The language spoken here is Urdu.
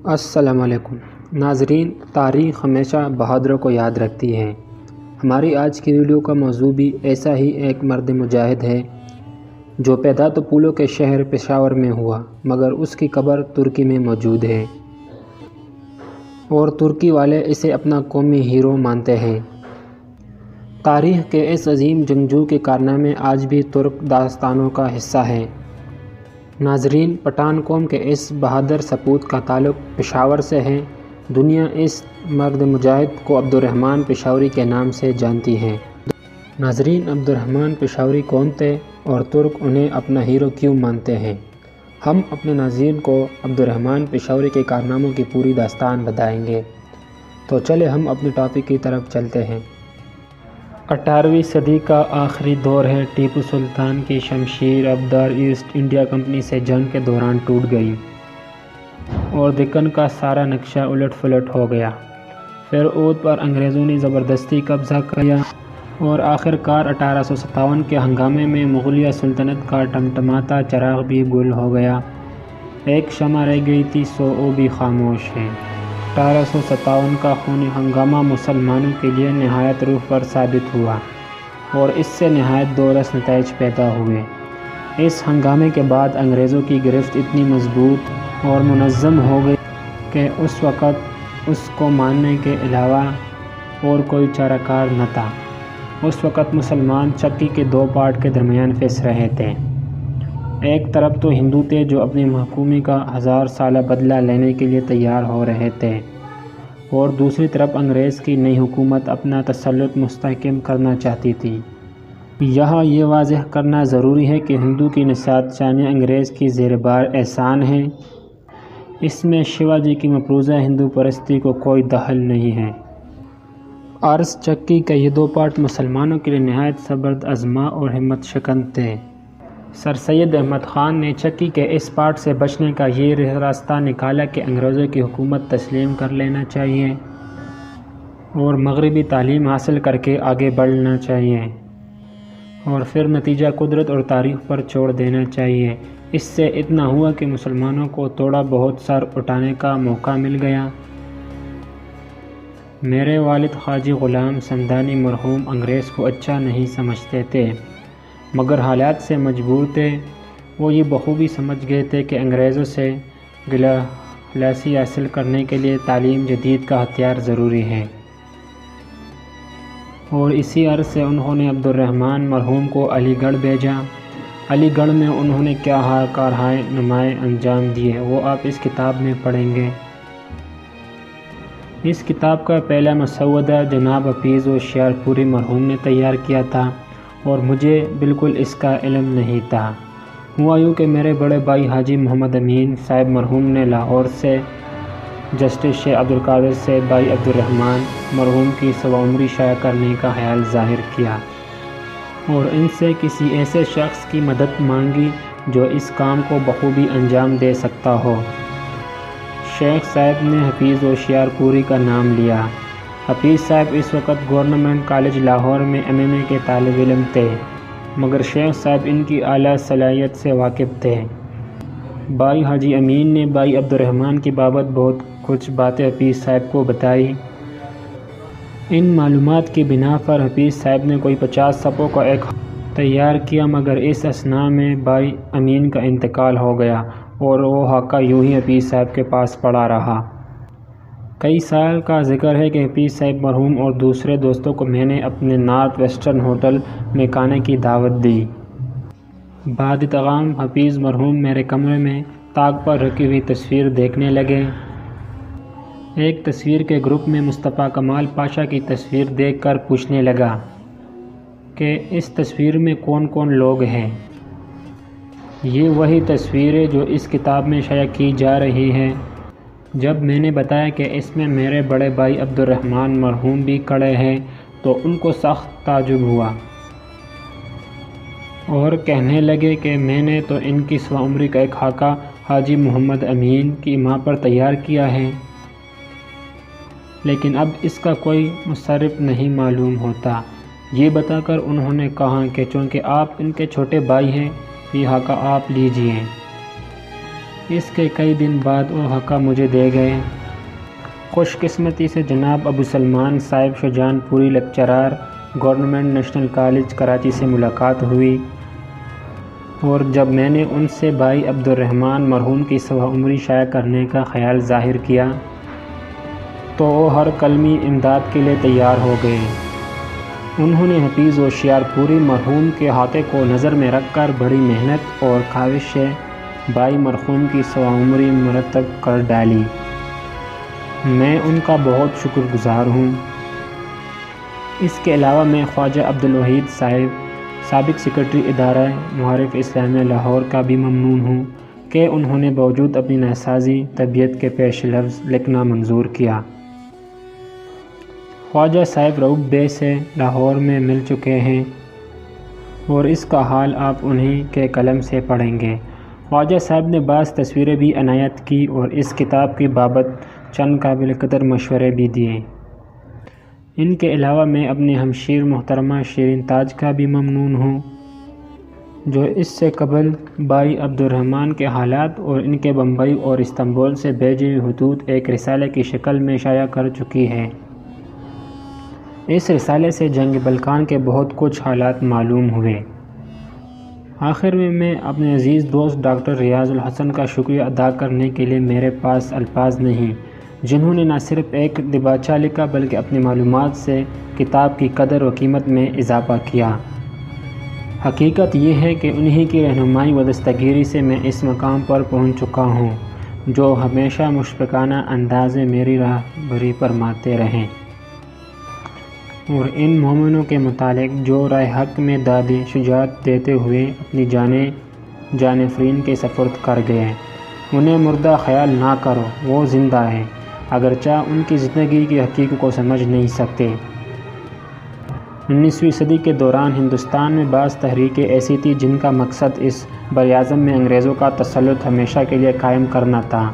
السلام علیکم ناظرین، تاریخ ہمیشہ بہادروں کو یاد رکھتی ہے۔ ہماری آج کی ویڈیو کا موضوع بھی ایسا ہی ایک مرد مجاہد ہے جو پیدا تو پھولوں کے شہر پشاور میں ہوا، مگر اس کی قبر ترکی میں موجود ہے اور ترکی والے اسے اپنا قومی ہیرو مانتے ہیں۔ تاریخ کے اس عظیم جنگجو کے کارنامے آج بھی ترک داستانوں کا حصہ ہیں۔ ناظرین، پٹھان قوم کے اس بہادر سپوت کا تعلق پشاور سے ہے۔ دنیا اس مرد مجاہد کو عبدالرحمن پشاوری کے نام سے جانتی ہے۔ ناظرین، عبدالرحمن پشاوری کون تھے اور ترک انہیں اپنا ہیرو کیوں مانتے ہیں؟ ہم اپنے ناظرین کو عبدالرحمن پشاوری کے کارناموں کی پوری داستان بتائیں گے، تو چلے ہم اپنے ٹاپک کی طرف چلتے ہیں۔ 18ویں صدی کا آخری دور ہے۔ ٹیپو سلطان کی شمشیر ابدار ایسٹ انڈیا کمپنی سے جنگ کے دوران ٹوٹ گئی اور دکن کا سارا نقشہ الٹ پلٹ ہو گیا۔ پھر اودھ پر انگریزوں نے زبردستی قبضہ کیا اور آخر کار 1857 کے ہنگامے میں مغلیہ سلطنت کا ٹمٹماتا چراغ بھی گل ہو گیا۔ ایک شمع رہ گئی تھی سو وہ بھی خاموش ہے۔ 1857 کا خونی ہنگامہ مسلمانوں کے لیے نہایت روح پر ثابت ہوا اور اس سے نہایت دورس نتائج پیدا ہوئے۔ اس ہنگامے کے بعد انگریزوں کی گرفت اتنی مضبوط اور منظم ہو گئی کہ اس وقت اس کو ماننے کے علاوہ اور کوئی چارہ کار نہ تھا۔ اس وقت مسلمان چکی کے دو پارٹ کے درمیان پھنس رہے تھے۔ ایک طرف تو ہندو تھے جو اپنی محکومی کا 1000 سالہ بدلہ لینے کے لیے تیار ہو رہے تھے، اور دوسری طرف انگریز کی نئی حکومت اپنا تسلط مستحکم کرنا چاہتی تھی۔ یہاں یہ واضح کرنا ضروری ہے کہ ہندو کی نژاد شانی انگریز کی زیر بار احسان ہے۔ اس میں شیواجی کی مفروضہ ہندو پرستی کو کوئی دخل نہیں ہے۔ عرض چکی کے یہ دو پارٹ مسلمانوں کے لیے نہایت زبرد آزما اور ہمت شکن تھے۔ سر سید احمد خان نے چکی کے اس پارٹ سے بچنے کا یہ راستہ نکالا کہ انگریزوں کی حکومت تسلیم کر لینا چاہیے اور مغربی تعلیم حاصل کر کے آگے بڑھنا چاہیے، اور پھر نتیجہ قدرت اور تاریخ پر چھوڑ دینا چاہیے۔ اس سے اتنا ہوا کہ مسلمانوں کو تھوڑا بہت سر اٹھانے کا موقع مل گیا۔ میرے والد خواجہ غلام سمدانی مرحوم انگریز کو اچھا نہیں سمجھتے تھے، مگر حالات سے مجبور تھے۔ وہ یہ بخوبی سمجھ گئے تھے کہ انگریزوں سے خلاصی حاصل کرنے کے لیے تعلیم جدید کا ہتھیار ضروری ہے، اور اسی غرض سے انہوں نے عبدالرحمن مرحوم کو علی گڑھ بھیجا۔ علی گڑھ میں انہوں نے کیا کارنامے انجام دیے وہ آپ اس کتاب میں پڑھیں گے۔ اس کتاب کا پہلا مسودہ جناب حفیظ ہوشیار پوری مرحوم نے تیار کیا تھا اور مجھے بالکل اس کا علم نہیں تھا۔ ہوا یوں کہ میرے بڑے بھائی حاجی محمد امین صاحب مرحوم نے لاہور سے جسٹس شیخ عبدالقادر سے بھائی عبدالرحمن مرحوم کی سوا عمری شائع کرنے کا خیال ظاہر کیا اور ان سے کسی ایسے شخص کی مدد مانگی جو اس کام کو بخوبی انجام دے سکتا ہو۔ شیخ صاحب نے حفیظ ہوشیار پوری کا نام لیا۔ حفیظ صاحب اس وقت گورنمنٹ کالج لاہور میں MMA کے طالب علم تھے، مگر شیخ صاحب ان کی اعلیٰ صلاحیت سے واقف تھے۔ بھائی حاجی امین نے بھائی عبدالرحمن کی بابت بہت کچھ باتیں حفیظ صاحب کو بتائی۔ ان معلومات کی بنا پر حفیظ صاحب نے کوئی 50 صفحوں کا ایک خط تیار کیا، مگر اس اثناء میں بھائی امین کا انتقال ہو گیا اور وہ خاکہ یوں ہی حفیظ صاحب کے پاس پڑا رہا۔ کئی سال کا ذکر ہے کہ حفیظ صاحب مرحوم اور دوسرے دوستوں کو میں نے اپنے نارتھ ویسٹرن ہوٹل میں کھانے کی دعوت دی۔ بعد طعام حفیظ مرحوم میرے کمرے میں طاق پر رکھی ہوئی تصویر دیکھنے لگے۔ ایک تصویر کے گروپ میں مصطفیٰ کمال پاشا کی تصویر دیکھ کر پوچھنے لگا کہ اس تصویر میں کون کون لوگ ہیں؟ یہ وہی تصویر ہے جو اس کتاب میں شائع کی جا رہی ہے۔ جب میں نے بتایا کہ اس میں میرے بڑے بھائی عبدالرحمن مرحوم بھی کھڑے ہیں تو ان کو سخت تعجب ہوا اور کہنے لگے کہ میں نے تو ان کی سوا عمری کا ایک خاکہ حاجی محمد امین کی ماں پر تیار کیا ہے، لیکن اب اس کا کوئی مصرف نہیں معلوم ہوتا۔ یہ بتا کر انہوں نے کہا کہ چونکہ آپ ان کے چھوٹے بھائی ہیں، یہ خاکہ آپ لیجئے۔ اس کے کئی دن بعد وہ حقہ مجھے دے گئے۔ خوش قسمتی سے جناب ابو سلمان صاحب شاہجہان پوری lecturer government national college Karachi سے ملاقات ہوئی، اور جب میں نے ان سے بھائی عبد الرحمن مرحوم کی سوانح عمری شائع کرنے کا خیال ظاہر کیا تو وہ ہر کلمی امداد کے لیے تیار ہو گئے۔ انہوں نے حفیظ ہوشیار پوری مرحوم کے احاطے کو نظر میں رکھ کر بڑی محنت اور کاوش سے بھائی مرحوم کی سوانح عمری مرتب کر ڈالی۔ میں ان کا بہت شکر گزار ہوں۔ اس کے علاوہ میں خواجہ عبدالوحید صاحب سابق سیکرٹری ادارہ معارف اسلامیہ لاہور کا بھی ممنون ہوں کہ انہوں نے باوجود اپنی ناسازی طبیعت کے پیش لفظ لکھنا منظور کیا۔ خواجہ صاحب رؤوف بے سے لاہور میں مل چکے ہیں اور اس کا حال آپ انہی کے قلم سے پڑھیں گے۔ خواجہ صاحب نے بعض تصویریں بھی عنایت کی اور اس کتاب کی بابت چند قابل قدر مشورے بھی دیے۔ ان کے علاوہ میں اپنے ہمشیر محترمہ شیرین تاج کا بھی ممنون ہوں، جو اس سے قبل بھائی عبد الرحمن کے حالات اور ان کے بمبئی اور استنبول سے بھیجے ہوئے خطوط ایک رسالے کی شکل میں شائع کر چکی ہے۔ اس رسالے سے جنگ بلقان کے بہت کچھ حالات معلوم ہوئے۔ آخر میں اپنے عزیز دوست ڈاکٹر ریاض الحسن کا شکریہ ادا کرنے کے لیے میرے پاس الفاظ نہیں، جنہوں نے نہ صرف ایک دباچہ لکھا بلکہ اپنی معلومات سے کتاب کی قدر و قیمت میں اضافہ کیا۔ حقیقت یہ ہے کہ انہی کی رہنمائی و دستگیری سے میں اس مقام پر پہنچ چکا ہوں، جو ہمیشہ مشفقانہ انداز میں میری راہبری فرماتے رہیں، اور ان مومنوں کے متعلق جو رائے حق میں دادِ شجاعت دیتے ہوئے اپنی جانفرین کے سپرد کر گئے، انہیں مردہ خیال نہ کرو، وہ زندہ ہیں، اگرچہ ان کی زندگی کی حقیقت کو سمجھ نہیں سکتے۔ 19ویں صدی کے دوران ہندوستان میں بعض تحریکیں ایسی تھیں جن کا مقصد اس براعظم میں انگریزوں کا تسلط ہمیشہ کے لیے قائم کرنا تھا۔